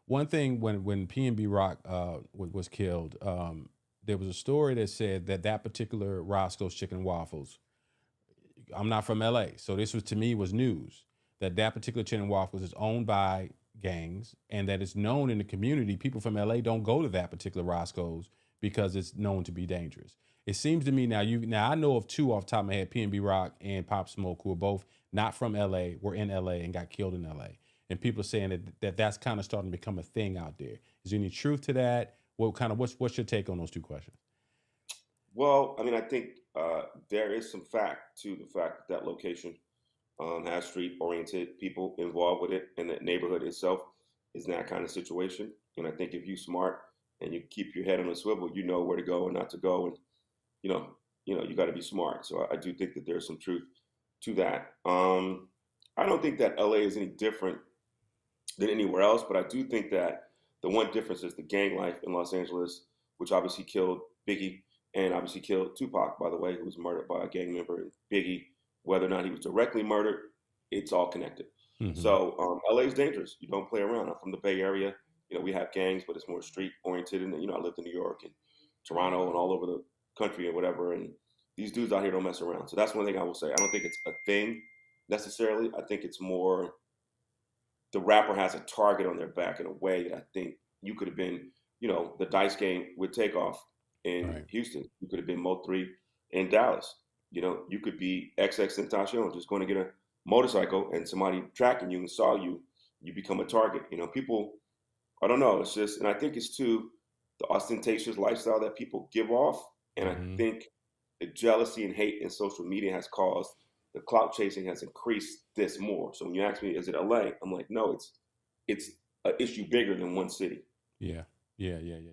One thing when PNB Rock was killed, there was a story that said that that particular Roscoe's Chicken Waffles. I'm not from LA, so this was to me was news that that particular chicken waffles is owned by gangs and that it's known in the community. People from LA don't go to that particular Roscoe's because it's known to be dangerous. It seems to me now I know of two off the top of my head, PNB Rock and Pop Smoke, who are both not from LA, were in LA and got killed in LA. And people are saying that's kind of starting to become a thing out there. Is there any truth to that? What's your take on those two questions? Well, I mean, I think there is some fact to the fact that that location has street-oriented people involved with it, and that neighborhood itself is that kind of situation. And I think if you smart and you keep your head on a swivel, you know where to go and not to go, and you know, you got to be smart. So I do think that there's some truth to that. I don't think that LA is any different than anywhere else, but I do think that the one difference is the gang life in Los Angeles, which obviously killed Biggie and obviously killed Tupac, by the way, who was murdered by a gang member. And Biggie, whether or not he was directly murdered, it's all connected. Hmm. So LA is dangerous. You don't play around. I'm from the Bay Area. We have gangs, but it's more street oriented. And I lived in New York and Toronto and all over the country and whatever. And these dudes out here don't mess around. So that's one thing I will say. I don't think it's a thing necessarily. I think it's more the rapper has a target on their back in a way that I think you could have been, the dice game with Takeoff in Right. Houston. You could have been Mo3 in Dallas. You could be XX Tentacion just going to get a motorcycle and somebody tracking you and saw you, you become a target. People, I don't know. It's just, and I think it's too the ostentatious lifestyle that people give off. And I Hmm. think the jealousy and hate in social media has caused the clout chasing has increased this more. So when you ask me, is it LA? I'm like, no, it's an issue bigger than one city. Yeah. Yeah. Yeah. Yeah.